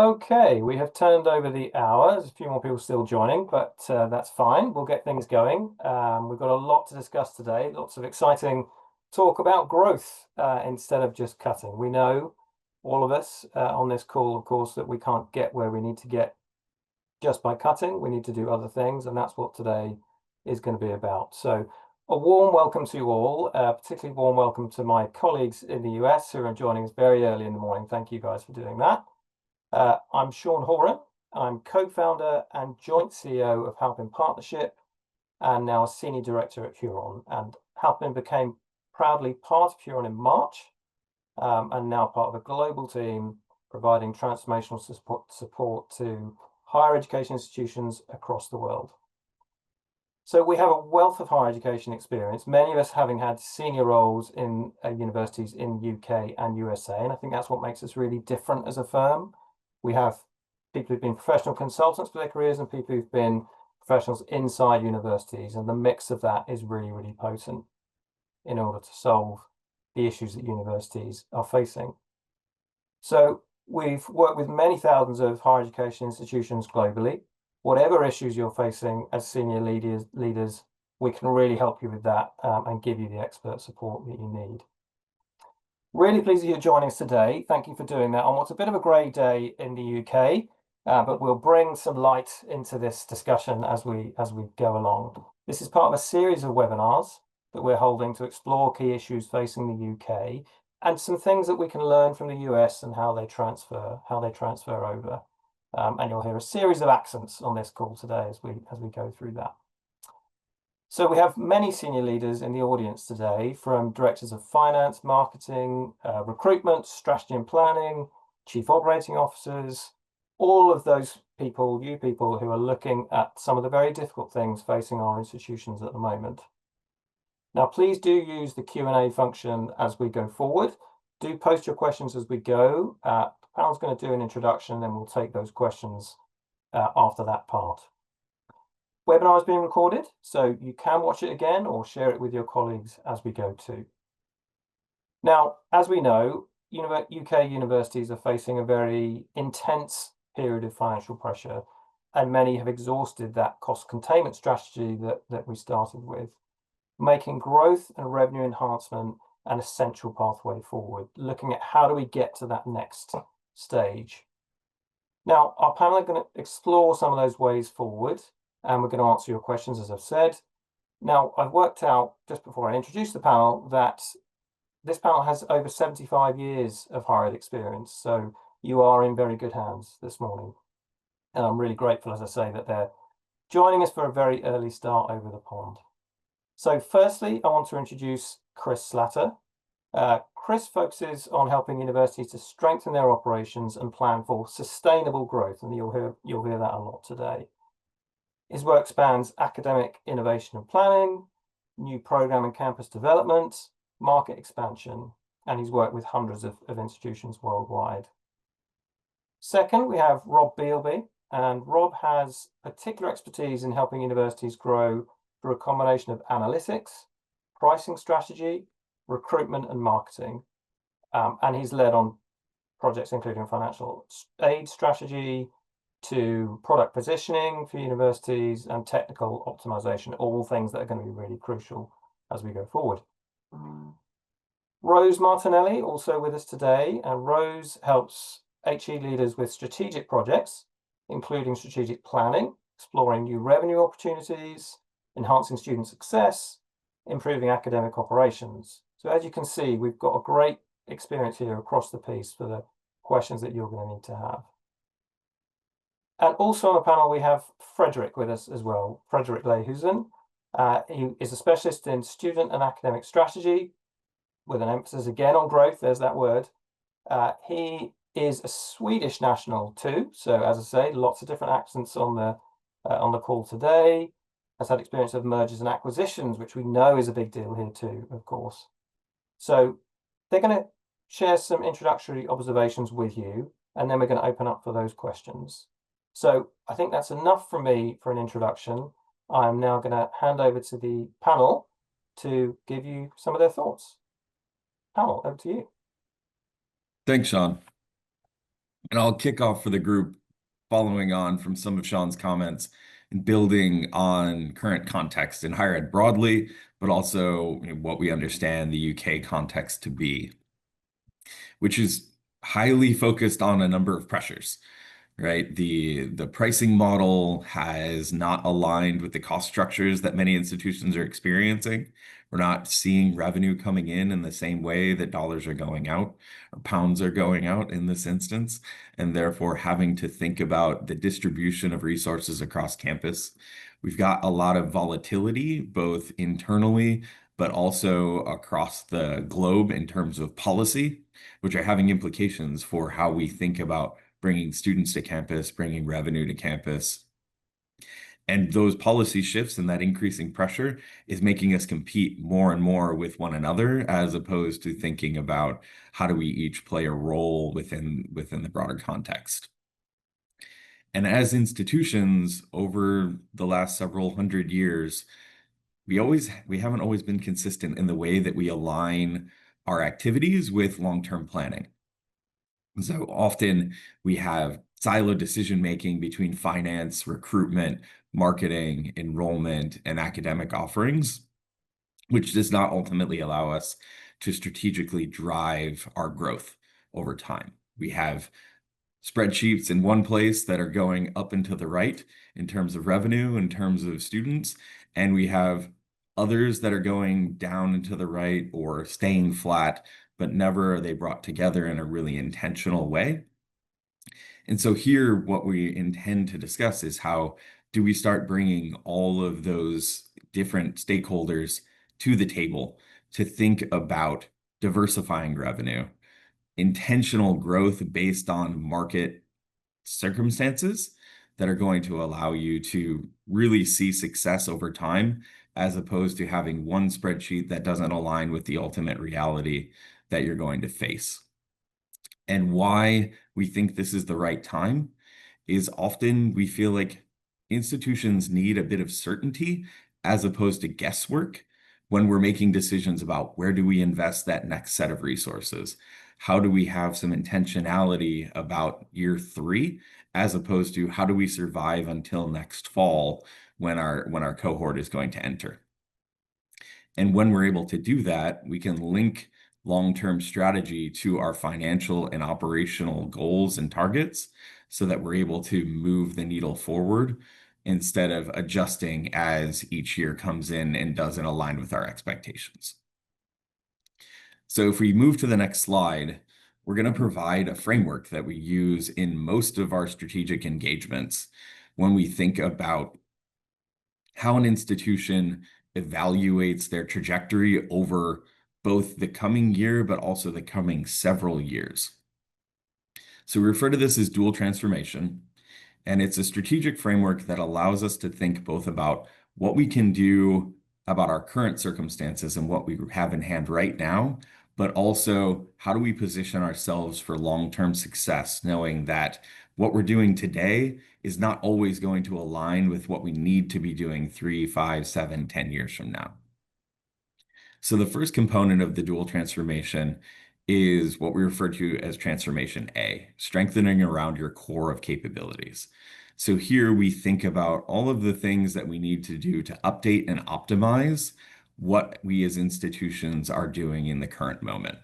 Okay, we have turned over the hour. There's a few more people still joining, but that's fine. We'll get things going. We've got a lot to discuss today, lots of exciting talk about growth instead of just cutting. We know, all of us on this call, of course, that we can't get where we need to get just by cutting. We need to do other things, and that's what today is going to be about. So a warm welcome to you all, particularly warm welcome to my colleagues in the US who are joining us very early in the morning. Thank you guys for doing that. I'm Sean Horan. I'm co-founder and joint CEO of Halpin Partnership and now a senior director at Huron. And Halpin became proudly part of Huron in March and now part of a global team providing transformational support to higher education institutions across the world. So we have a wealth of higher education experience, many of us having had senior roles in universities in UK and USA. And I think that's what makes us really different as a firm. We have people who've been professional consultants for their careers and people who've been professionals inside universities. And the mix of that is really, really potent in order to solve the issues that universities are facing. So we've worked with many thousands of higher education institutions globally. Whatever issues you're facing as senior leaders, we can really help you with that and give you the expert support that you need. Really pleased that you're joining us today. Thank you for doing that on what's a bit of a grey day in the UK, but we'll bring some light into this discussion as we go along. This is part of a series of webinars that we're holding to explore key issues facing the UK and some things that we can learn from the US and how they transfer over. And you'll hear a series of accents on this call today as we go through that. So we have many senior leaders in the audience today, from directors of finance, marketing, recruitment, strategy and planning, chief operating officers, all of those people, you people who are looking at some of the very difficult things facing our institutions at the moment. Now, please do use the Q&A function as we go forward. Do post your questions as we go. The panel's going to do an introduction, and then we'll take those questions after that part. Webinar is being recorded, so you can watch it again or share it with your colleagues as we go too. Now, as we know, UK universities are facing a very intense period of financial pressure, and many have exhausted that cost containment strategy that we started with, making growth and revenue enhancement an essential pathway forward, looking at how do we get to that next stage. Now, our panel are going to explore some of those ways forward, and we're going to answer your questions, as I've said. Now, I've worked out, just before I introduce the panel, that this panel has over 75 years of higher ed experience, so you are in very good hands this morning. And I'm really grateful, as I say, that they're joining us for a very early start over the pond. So firstly, I want to introduce Chris Slatter. Chris focuses on helping universities to strengthen their operations and plan for sustainable growth, and you'll hear that a lot today. His work spans academic innovation and planning, new program and campus development, market expansion, and he's worked with hundreds of institutions worldwide. Second, we have Rob Bealby, and Rob has particular expertise in helping universities grow through a combination of analytics, pricing strategy, recruitment and marketing. And he's led on projects including financial aid strategy, to product positioning for universities and technical optimization, all things that are going to be really crucial as we go forward. Rose Martinelli, also with us today, and Rose helps HE leaders with strategic projects, including strategic planning, exploring new revenue opportunities, enhancing student success, improving academic operations. So as you can see, we've got a great experience here across the piece for the questions that you're going to need to have. And also on the panel, we have Frederick with us as well, Frederick Lehusen. He is a specialist in student and academic strategy with an emphasis again on growth, there's that word. He is a Swedish national too. So as I say, lots of different accents on the call today. Has had experience of mergers and acquisitions, which we know is a big deal here too, of course. So they're going to share some introductory observations with you, and then we're going to open up for those questions. So I think that's enough from me for an introduction. I'm now going to hand over to the panel to give you some of their thoughts. Panel, over to you. Thanks, Sean. And I'll kick off for the group following on from some of Sean's comments and building on current context in higher ed broadly, but also what we understand the UK context to be, which is highly focused on a number of pressures, right? The pricing model has not aligned with the cost structures that many institutions are experiencing. We're not seeing revenue coming in the same way that dollars are going out or pounds are going out in this instance, and therefore having to think about the distribution of resources across campus. We've got a lot of volatility, both internally, but also across the globe in terms of policy, which are having implications for how we think about bringing students to campus, bringing revenue to campus. And those policy shifts and that increasing pressure is making us compete more and more with one another, as opposed to thinking about how do we each play a role within the broader context. And as institutions over the last several hundred years, we haven't always been consistent in the way that we align our activities with long-term planning. So often we have siloed decision making between finance, recruitment, marketing, enrollment, and academic offerings, which does not ultimately allow us to strategically drive our growth over time. We have spreadsheets in one place that are going up and to the right in terms of revenue, in terms of students, and we have others that are going down and to the right or staying flat, but never are they brought together in a really intentional way. And so here, what we intend to discuss is how do we start bringing all of those different stakeholders to the table to think about diversifying revenue, intentional growth based on market circumstances that are going to allow you to really see success over time, as opposed to having one spreadsheet that doesn't align with the ultimate reality that you're going to face. And why we think this is the right time is often we feel like institutions need a bit of certainty as opposed to guesswork when we're making decisions about where do we invest that next set of resources? How do we have some intentionality about year three, as opposed to how do we survive until next fall when our cohort is going to enter? And when we're able to do that, we can link long-term strategy to our financial and operational goals and targets so that we're able to move the needle forward instead of adjusting as each year comes in and doesn't align with our expectations. So if we move to the next slide, we're going to provide a framework that we use in most of our strategic engagements when we think about how an institution evaluates their trajectory over both the coming year, but also the coming several years. So we refer to this as dual transformation, and it's a strategic framework that allows us to think both about what we can do about our current circumstances and what we have in hand right now, but also how do we position ourselves for long-term success, knowing that what we're doing today is not always going to align with what we need to be doing 3, 5, 7, 10 years from now. So the first component of the dual transformation is what we refer to as transformation A, strengthening around your core of capabilities. So here we think about all of the things that we need to do to update and optimize what we as institutions are doing in the current moment.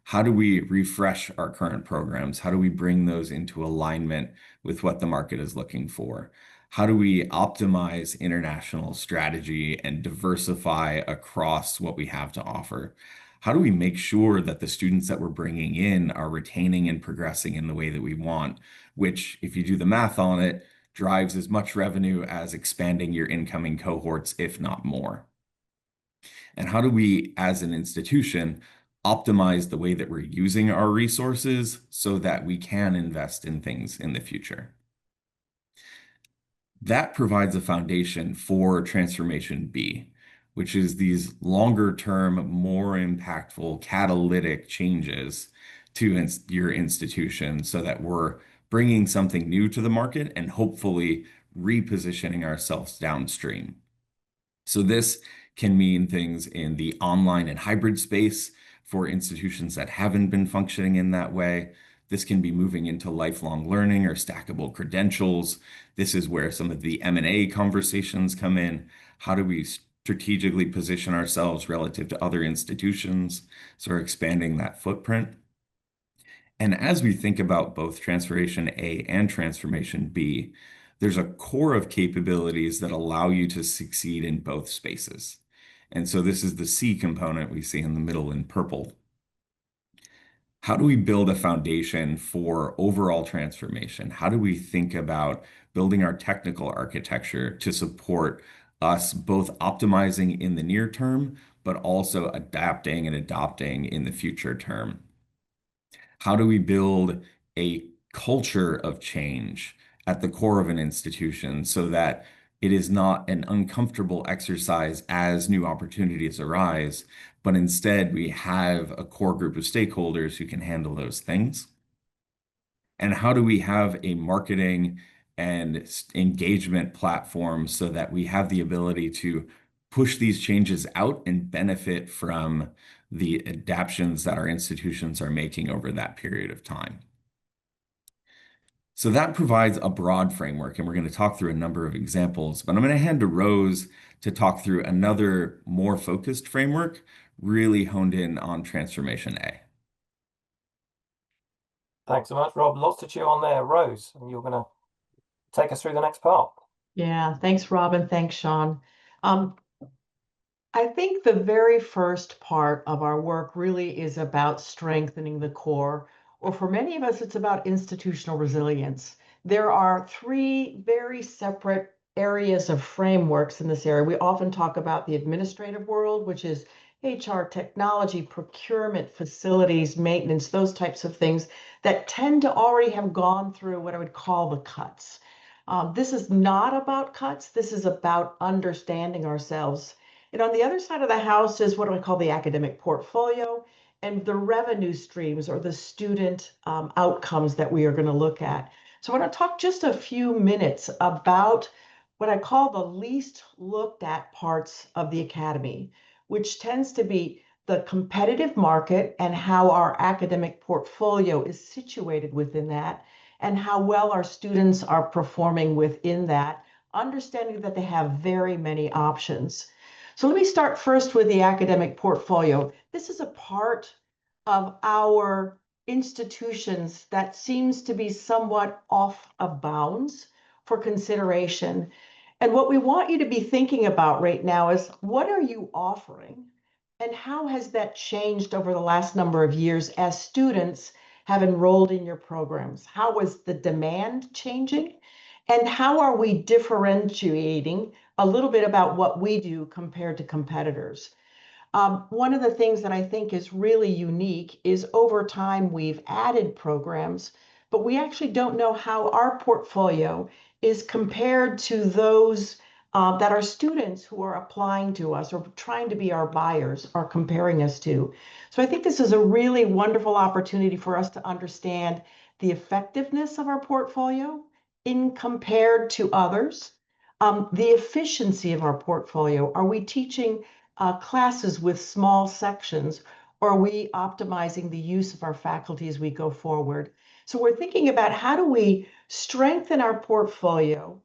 How do we refresh our current programs? How do we bring those into alignment with what the market is looking for? How do we optimize international strategy and diversify across what we have to offer? How do we make sure that the students that we're bringing in are retaining and progressing in the way that we want, which, if you do the math on it, drives as much revenue as expanding your incoming cohorts, if not more? And how do we, as an institution, optimize the way that we're using our resources so that we can invest in things in the future? That provides a foundation for transformation B, which is these longer term, more impactful, catalytic changes to your institution so that we're bringing something new to the market and hopefully repositioning ourselves downstream. So this can mean things in the online and hybrid space for institutions that haven't been functioning in that way. This can be moving into lifelong learning or stackable credentials. This is where some of the M&A conversations come in. How do we strategically position ourselves relative to other institutions? So we're expanding that footprint. And as we think about both Transformation A and Transformation B, there's a core of capabilities that allow you to succeed in both spaces. And so this is the C component we see in the middle in purple. How do we build a foundation for overall transformation? How do we think about building our technical architecture to support us both optimizing in the near term, but also adapting and adopting in the future term? How do we build a culture of change at the core of an institution so that it is not an uncomfortable exercise as new opportunities arise, but instead we have a core group of stakeholders who can handle those things? And how do we have a marketing and engagement platform so that we have the ability to push these changes out and benefit from the adaptations that our institutions are making over that period of time? So that provides a broad framework, and we're going to talk through a number of examples, but I'm going to hand to Rose to talk through another more focused framework, really honed in on Transformation A. Thanks so much, Rob. Lots to chew on there. Rose, you're going to take us through the next part. Yeah, thanks, Robin. Thanks, Sean. Um, I think the very first part of our work really is about strengthening the core, or for many of us, it's about institutional resilience. There are three very separate areas of frameworks in this area. We often talk about the administrative world, which is HR, technology, procurement, facilities, maintenance, those types of things that tend to already have gone through what I would call the cuts. This is not about cuts. This is about understanding ourselves. And on the other side of the house is what do I call the academic portfolio and the revenue streams or the student outcomes that we are going to look at. So I want to talk just a few minutes about what I call the least looked at parts of the academy, which tends to be the competitive market and how our academic portfolio is situated within that, and how well our students are performing within that, understanding that they have very many options. So let me start first with the academic portfolio. This is a part of our institutions that seems to be somewhat off of bounds for consideration. And what we want you to be thinking about right now is what are you offering? And how has that changed over the last number of years as students have enrolled in your programs? How is the demand changing? And how are we differentiating a little bit about what we do compared to competitors? One of the things that I think is really unique is over time we've added programs, but we actually don't know how our portfolio is compared to those that our students who are applying to us or trying to be our buyers are comparing us to. So I think this is a really wonderful opportunity for us to understand the effectiveness of our portfolio in compared to others, the efficiency of our portfolio. Are we teaching classes with small sections, or are we optimizing the use of our faculty as we go forward? So we're thinking about how do we strengthen our portfolio,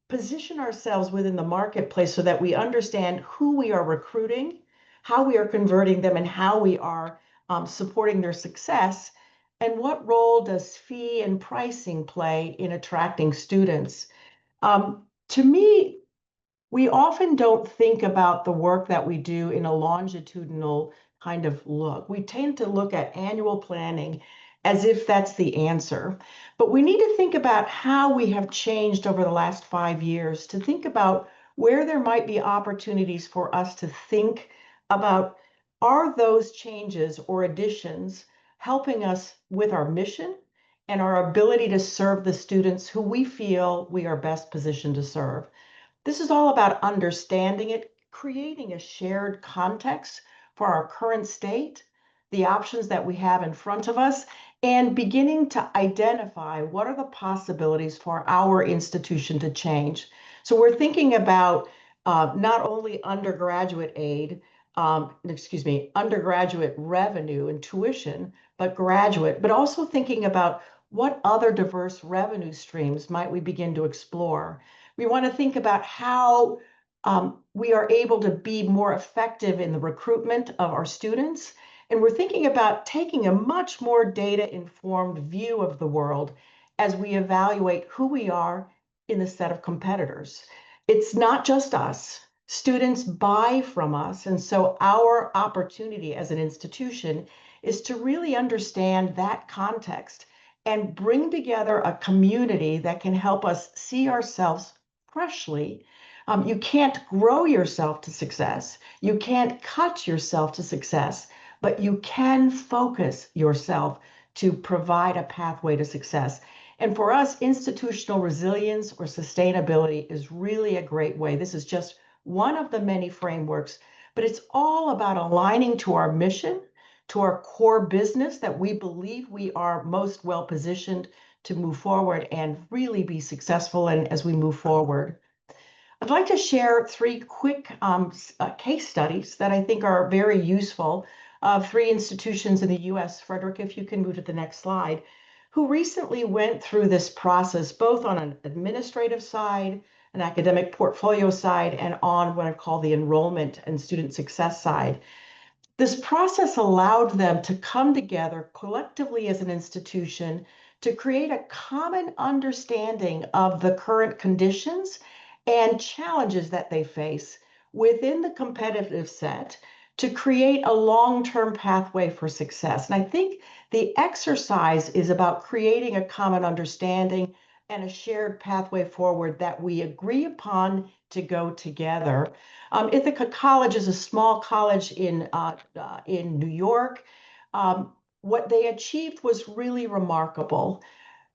position ourselves within the marketplace so that we understand who we are recruiting, how we are converting them, and how we are supporting their success, and what role does fee and pricing play in attracting students? To me, we often don't think about the work that we do in a longitudinal kind of look. We tend to look at annual planning as if that's the answer. But we need to think about how we have changed over the last 5 years, to think about where there might be opportunities for us to think about are those changes or additions helping us with our mission and our ability to serve the students who we feel we are best positioned to serve. This is all about understanding it, creating a shared context for our current state, the options that we have in front of us, and beginning to identify what are the possibilities for our institution to change. So we're thinking about not only undergraduate aid, undergraduate revenue and tuition, but graduate, but also thinking about what other diverse revenue streams might we begin to explore. We want to think about how we are able to be more effective in the recruitment of our students. And we're thinking about taking a much more data-informed view of the world as we evaluate who we are in the set of competitors. It's not just us. Students buy from us. And so our opportunity as an institution is to really understand that context and bring together a community that can help us see ourselves freshly. You can't grow yourself to success. You can't cut yourself to success, but you can focus yourself to provide a pathway to success. And for us, institutional resilience or sustainability is really a great way. This is just one of the many frameworks, but it's all about aligning to our mission, to our core business that we believe we are most well positioned to move forward and really be successful in as we move forward. I'd like to share three quick case studies that I think are very useful of three institutions in the US. Frederick, if you can move to the next slide, who recently went through this process, both on an administrative side, an academic portfolio side, and on what I call the enrollment and student success side. This process allowed them to come together collectively as an institution to create a common understanding of the current conditions and challenges that they face within the competitive set to create a long-term pathway for success. And I think the exercise is about creating a common understanding and a shared pathway forward that we agree upon to go together. Ithaca College is a small college in New York. What they achieved was really remarkable.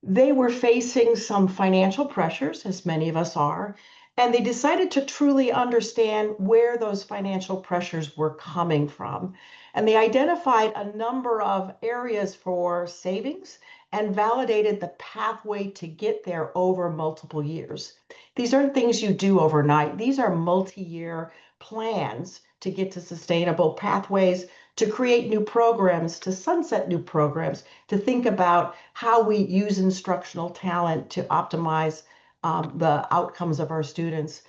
They were facing some financial pressures, as many of us are, and they decided to truly understand where those financial pressures were coming from. And they identified a number of areas for savings and validated the pathway to get there over multiple years. These aren't things you do overnight. These are multi-year plans to get to sustainable pathways, to create new programs, to sunset new programs, to think about how we use instructional talent to optimize the outcomes of our students.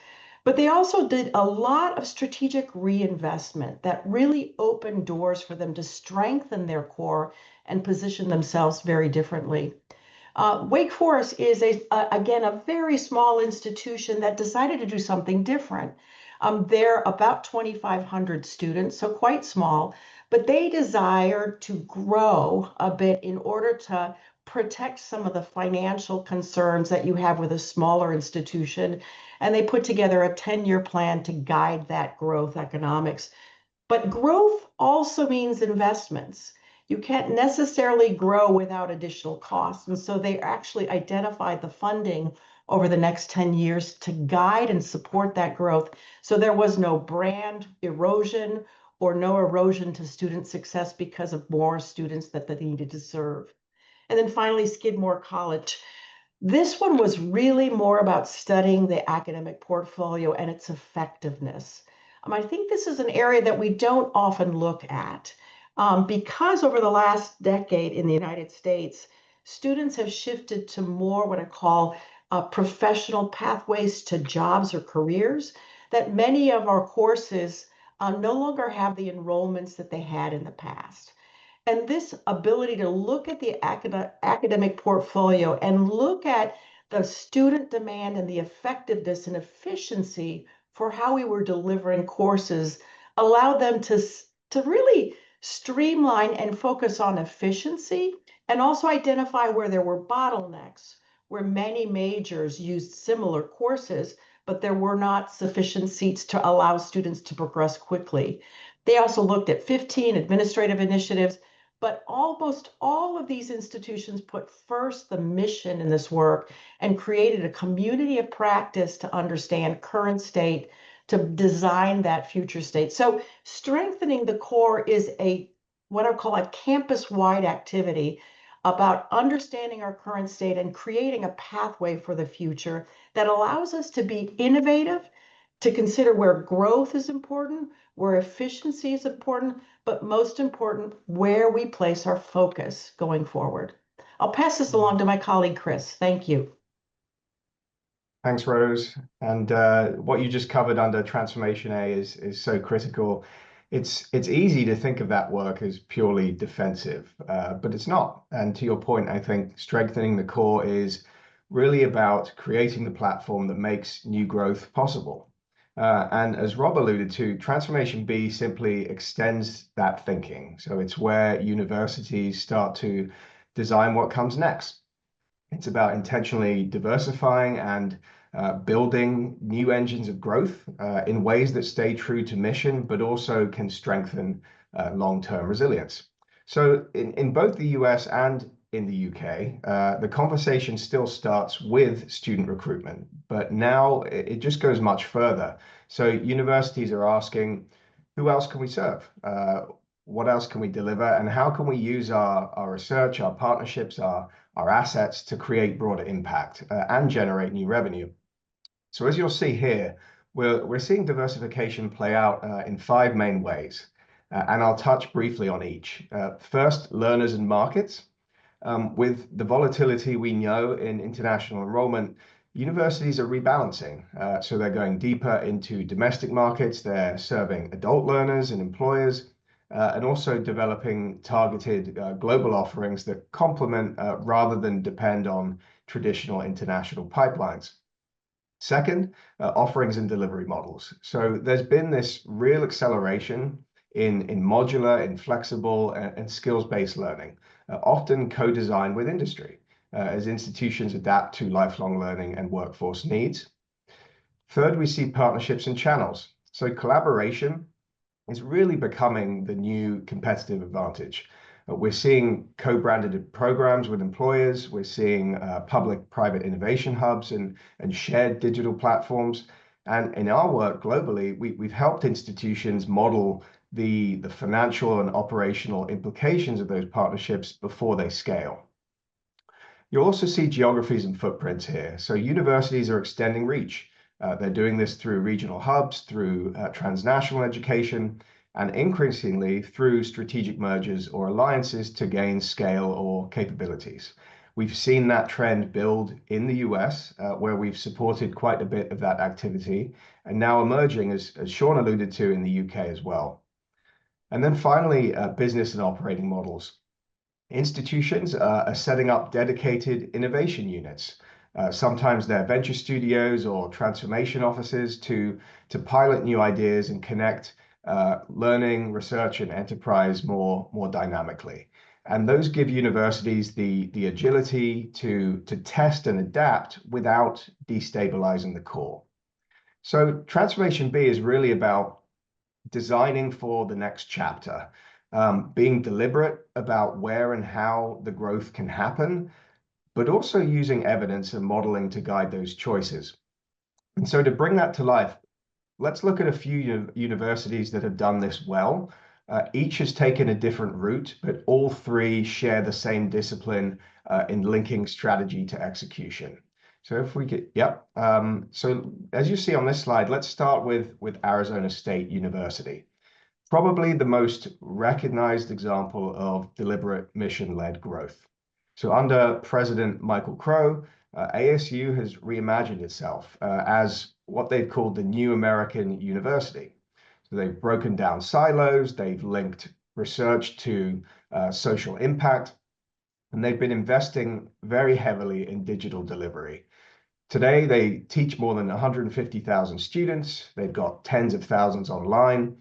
But they also did a lot of strategic reinvestment that really opened doors for them to strengthen their core and position themselves very differently. Wake Forest is, again, a very small institution that decided to do something different. They're about 2,500 students, so quite small, but they desire to grow a bit in order to protect some of the financial concerns that you have with a smaller institution. And they put together a 10-year plan to guide that growth economics. But growth also means investments. You can't necessarily grow without additional costs. And so they actually identified the funding over the next 10 years to guide and support that growth. So there was no brand erosion or no erosion to student success because of more students that they needed to serve. And then finally, Skidmore College. This one was really more about studying the academic portfolio and its effectiveness. I think this is an area that we don't often look at because over the last decade in the United States, students have shifted to more what I call professional pathways to jobs or careers, that many of our courses no longer have the enrollments that they had in the past. And this ability to look at the academic portfolio and look at the student demand and the effectiveness and efficiency for how we were delivering courses allowed them to really streamline and focus on efficiency and also identify where there were bottlenecks, where many majors used similar courses, but there were not sufficient seats to allow students to progress quickly. They also looked at 15 administrative initiatives, but almost all of these institutions put first the mission in this work and created a community of practice to understand current state, to design that future state. So strengthening the core is what I call a campus-wide activity about understanding our current state and creating a pathway for the future that allows us to be innovative, to consider where growth is important, where efficiency is important, but most important, where we place our focus going forward. I'll pass this along to my colleague, Chris. Thank you. Thanks, Rose. And what you just covered under Transformation A is so critical. It's easy to think of that work as purely defensive, but it's not. And to your point, I think strengthening the core is really about creating the platform that makes new growth possible. And as Rob alluded to, Transformation B simply extends that thinking. So it's where universities start to design what comes next. It's about intentionally diversifying and building new engines of growth in ways that stay true to mission, but also can strengthen long-term resilience. So in both the US and in the UK, the conversation still starts with student recruitment, but now it just goes much further. So universities are asking, who else can we serve? What else can we deliver? And how can we use our research, our partnerships, our assets to create broader impact and generate new revenue? So as you'll see here, we're seeing diversification play out in 5 main ways, and I'll touch briefly on each. First, learners and markets. With the volatility we know in international enrollment, universities are rebalancing. So they're going deeper into domestic markets, they're serving adult learners and employers, and also developing targeted global offerings that complement rather than depend on traditional international pipelines. Second, offerings and delivery models. So there's been this real acceleration in modular, in flexible, and skills-based learning, often co-designed with industry as institutions adapt to lifelong learning and workforce needs. Third, we see partnerships and channels. So collaboration is really becoming the new competitive advantage. We're seeing co-branded programs with employers. We're seeing public-private innovation hubs and shared digital platforms. And in our work globally, we've helped institutions model the financial and operational implications of those partnerships before they scale. You'll also see geographies and footprints here. So universities are extending reach. They're doing this through regional hubs, through transnational education, and increasingly through strategic mergers or alliances to gain scale or capabilities. We've seen that trend build in the US, where we've supported quite a bit of that activity, and now emerging, as Sean alluded to, in the UK as well. And then finally, business and operating models. Institutions are setting up dedicated innovation units. Sometimes they're venture studios or transformation offices to pilot new ideas and connect learning, research, and enterprise more dynamically. And those give universities the agility to test and adapt without destabilizing the core. So Transformation B is really about designing for the next chapter, being deliberate about where and how the growth can happen, but also using evidence and modeling to guide those choices. And so to bring that to life, let's look at a few universities that have done this well. Each has taken a different route, but all 3 share the same discipline in linking strategy to execution. So if we get, yep. So as you see on this slide, let's start with Arizona State University. Probably the most recognized example of deliberate mission-led growth. So under President Michael Crow, ASU has reimagined itself as what they've called the new American university. So they've broken down silos, they've linked research to social impact, and they've been investing very heavily in digital delivery. Today, they teach more than 150,000 students. They've got tens of thousands online,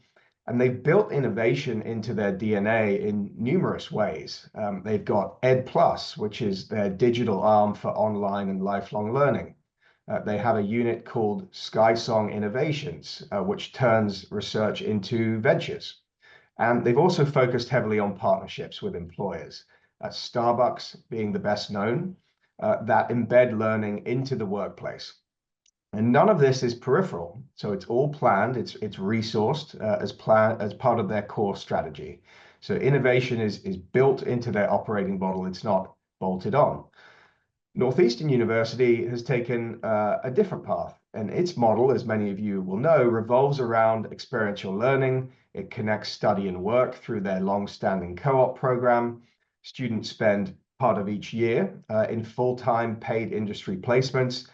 and they've built innovation into their DNA in numerous ways. They've got Ed Plus, which is their digital arm for online and lifelong learning. They have a unit called SkySong Innovations, which turns research into ventures. And they've also focused heavily on partnerships with employers, Starbucks being the best known, that embed learning into the workplace. And none of this is peripheral. So it's all planned, it's resourced as part of their core strategy. So innovation is built into their operating model, it's not bolted on. Northeastern University has taken a different path, and its model, as many of you will know, revolves around experiential learning. It connects study and work through their long-standing co-op program. Students spend part of each year in full-time paid industry placements,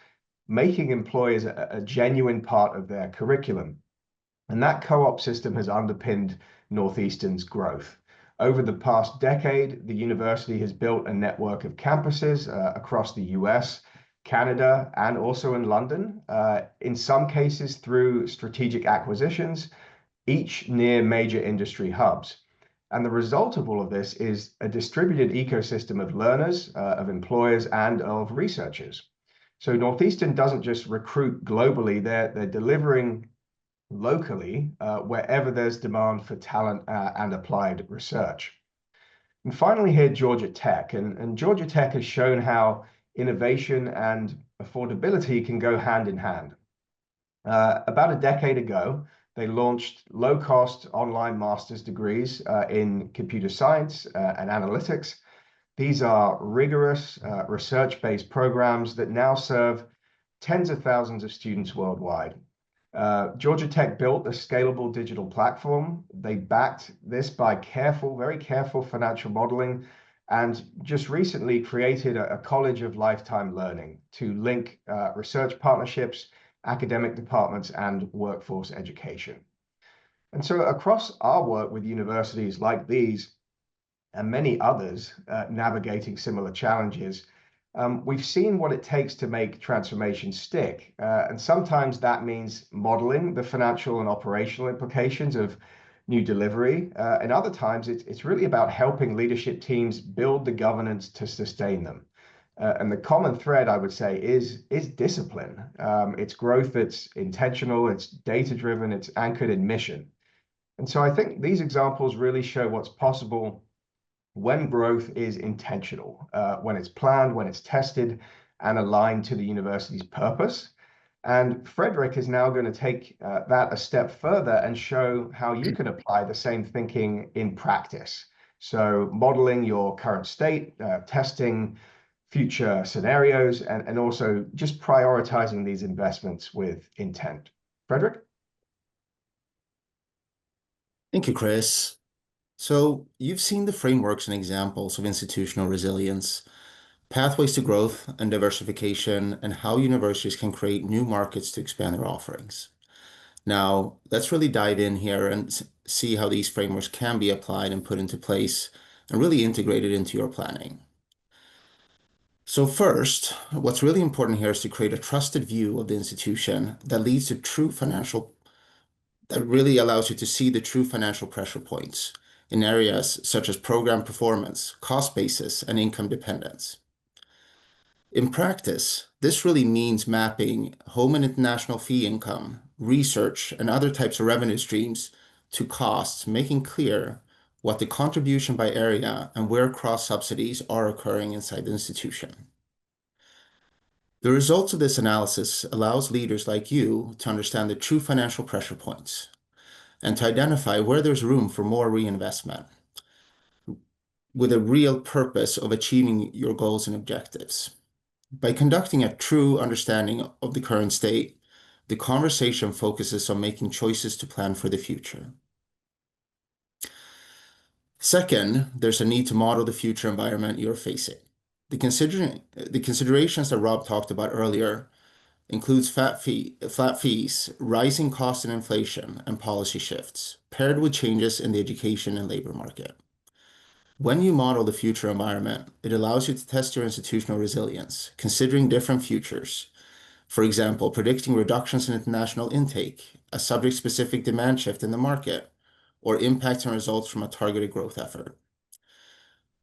making employers a genuine part of their curriculum. And that co-op system has underpinned Northeastern's growth. Over the past decade, the university has built a network of campuses across the US, Canada, and also in London, in some cases through strategic acquisitions, each near major industry hubs. And the result of all of this is a distributed ecosystem of learners, of employers, and of researchers. So Northeastern doesn't just recruit globally, they're delivering locally wherever there's demand for talent and applied research. And finally here, Georgia Tech. And Georgia Tech has shown how innovation and affordability can go hand in hand. About a decade ago, they launched low-cost online master's degrees in computer science and analytics. These are rigorous research-based programs that now serve tens of thousands of students worldwide. Georgia Tech built a scalable digital platform. They backed this by very careful financial modeling, and just recently created a college of lifetime learning to link research partnerships, academic departments, and workforce education. And so across our work with universities like these, and many others navigating similar challenges, we've seen what it takes to make transformation stick. And sometimes that means modeling the financial and operational implications of new delivery. And other times it's really about helping leadership teams build the governance to sustain them. And the common thread, I would say, is discipline. It's growth that's intentional, it's data-driven, it's anchored in mission. And so I think these examples really show what's possible when growth is intentional, when it's planned, when it's tested and aligned to the university's purpose. And Frederick is now going to take that a step further and show how you can apply the same thinking in practice. So modeling your current state, testing future scenarios, and also just prioritizing these investments with intent. Frederick? Thank you, Chris. So you've seen the frameworks and examples of institutional resilience, pathways to growth and diversification, and how universities can create new markets to expand their offerings. Now, let's really dive in here and see how these frameworks can be applied and put into place and really integrated into your planning. So first, what's really important here is to create a trusted view of the institution that leads to that really allows you to see the true financial pressure points in areas such as program performance, cost basis, and income dependence. In practice, this really means mapping home and international fee income, research, and other types of revenue streams to costs, making clear what the contribution by area and where cross-subsidies are occurring inside the institution. The results of this analysis allows leaders like you to understand the true financial pressure points and to identify where there's room for more reinvestment with a real purpose of achieving your goals and objectives. By conducting a true understanding of the current state, the conversation focuses on making choices to plan for the future. Second, there's a need to model the future environment you're facing. The considerations that Rob talked about earlier includes flat fees, rising costs and inflation, and policy shifts, paired with changes in the education and labor market. When you model the future environment, it allows you to test your institutional resilience, considering different futures. For example, predicting reductions in international intake, a subject-specific demand shift in the market, or impacts and results from a targeted growth effort.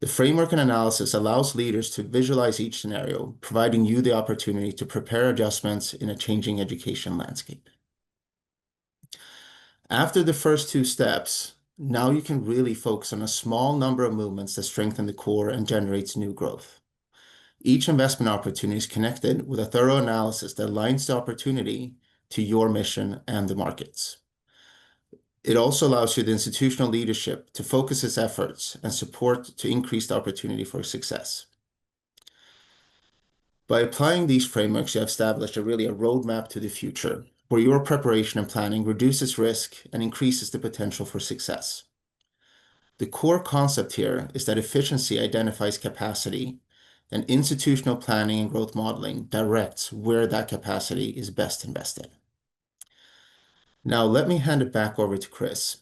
The framework and analysis allows leaders to visualize each scenario, providing you the opportunity to prepare adjustments in a changing education landscape. After the first two steps, now you can really focus on a small number of movements that strengthen the core and generates new growth. Each investment opportunity is connected with a thorough analysis that aligns the opportunity to your mission and the markets. It also allows you, the institutional leadership, to focus its efforts and support to increase the opportunity for success. By applying these frameworks, you have established a roadmap to the future, where your preparation and planning reduces risk and increases the potential for success. The core concept here is that efficiency identifies capacity, and institutional planning and growth modeling directs where that capacity is best invested. Now, let me hand it back over to Chris.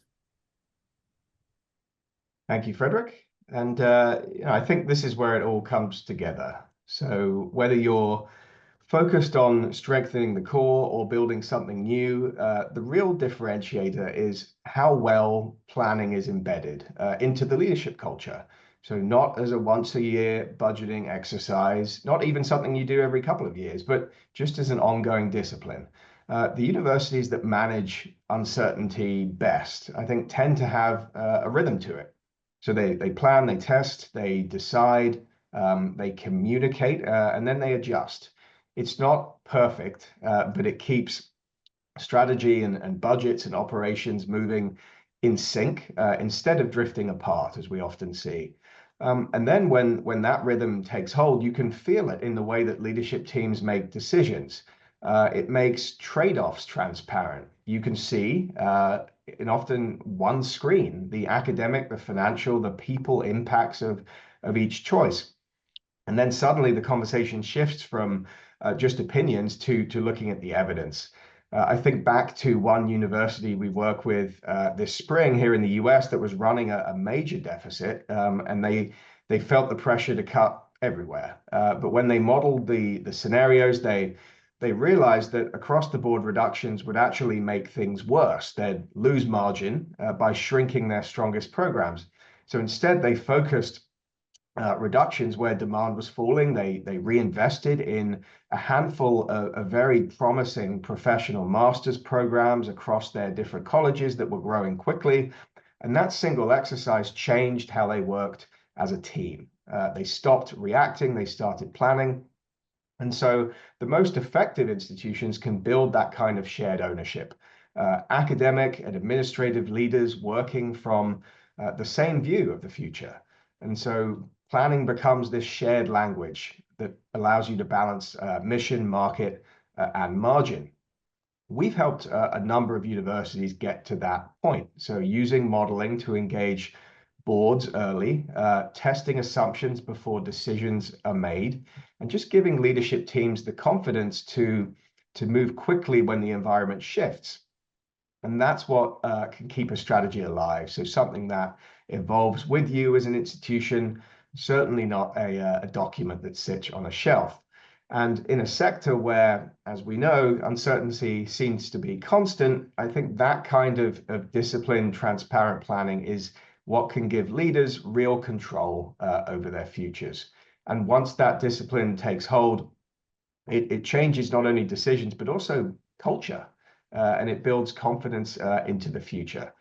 Thank you, Frederick. And I think this is where it all comes together. So whether you're focused on strengthening the core or building something new, the real differentiator is how well planning is embedded into the leadership culture. So not as a once-a-year budgeting exercise, not even something you do every couple of years, but just as an ongoing discipline. The universities that manage uncertainty best, I think, tend to have a rhythm to it. So they plan, they test, they decide, they communicate, and then they adjust. It's not perfect, but it keeps strategy and budgets and operations moving in sync instead of drifting apart, as we often see. And then when that rhythm takes hold, you can feel it in the way that leadership teams make decisions. It makes trade-offs transparent. You can see in often one screen the academic, the financial, the people impacts of each choice. And then suddenly the conversation shifts from just opinions to looking at the evidence. I think back to one university we work with this spring here in the US that was running a major deficit, and they felt the pressure to cut everywhere. But when they modeled the scenarios, they realized that across the board reductions would actually make things worse. They'd lose margin by shrinking their strongest programs. So instead, they focused reductions where demand was falling. They reinvested in a handful of very promising professional master's programs across their different colleges that were growing quickly. And that single exercise changed how they worked as a team. They stopped reacting, they started planning. And so the most effective institutions can build that kind of shared ownership. Academic and administrative leaders working from the same view of the future. And so planning becomes this shared language that allows you to balance mission, market, and margin. We've helped a number of universities get to that point. So using modeling to engage boards early, testing assumptions before decisions are made, and just giving leadership teams the confidence to move quickly when the environment shifts. And that's what can keep a strategy alive. So something that evolves with you as an institution, certainly not a document that sits on a shelf. And in a sector where, as we know, uncertainty seems to be constant, I think that kind of disciplined, transparent planning is what can give leaders real control over their futures. And once that discipline takes hold, it changes not only decisions, but also culture. And it builds confidence into the future.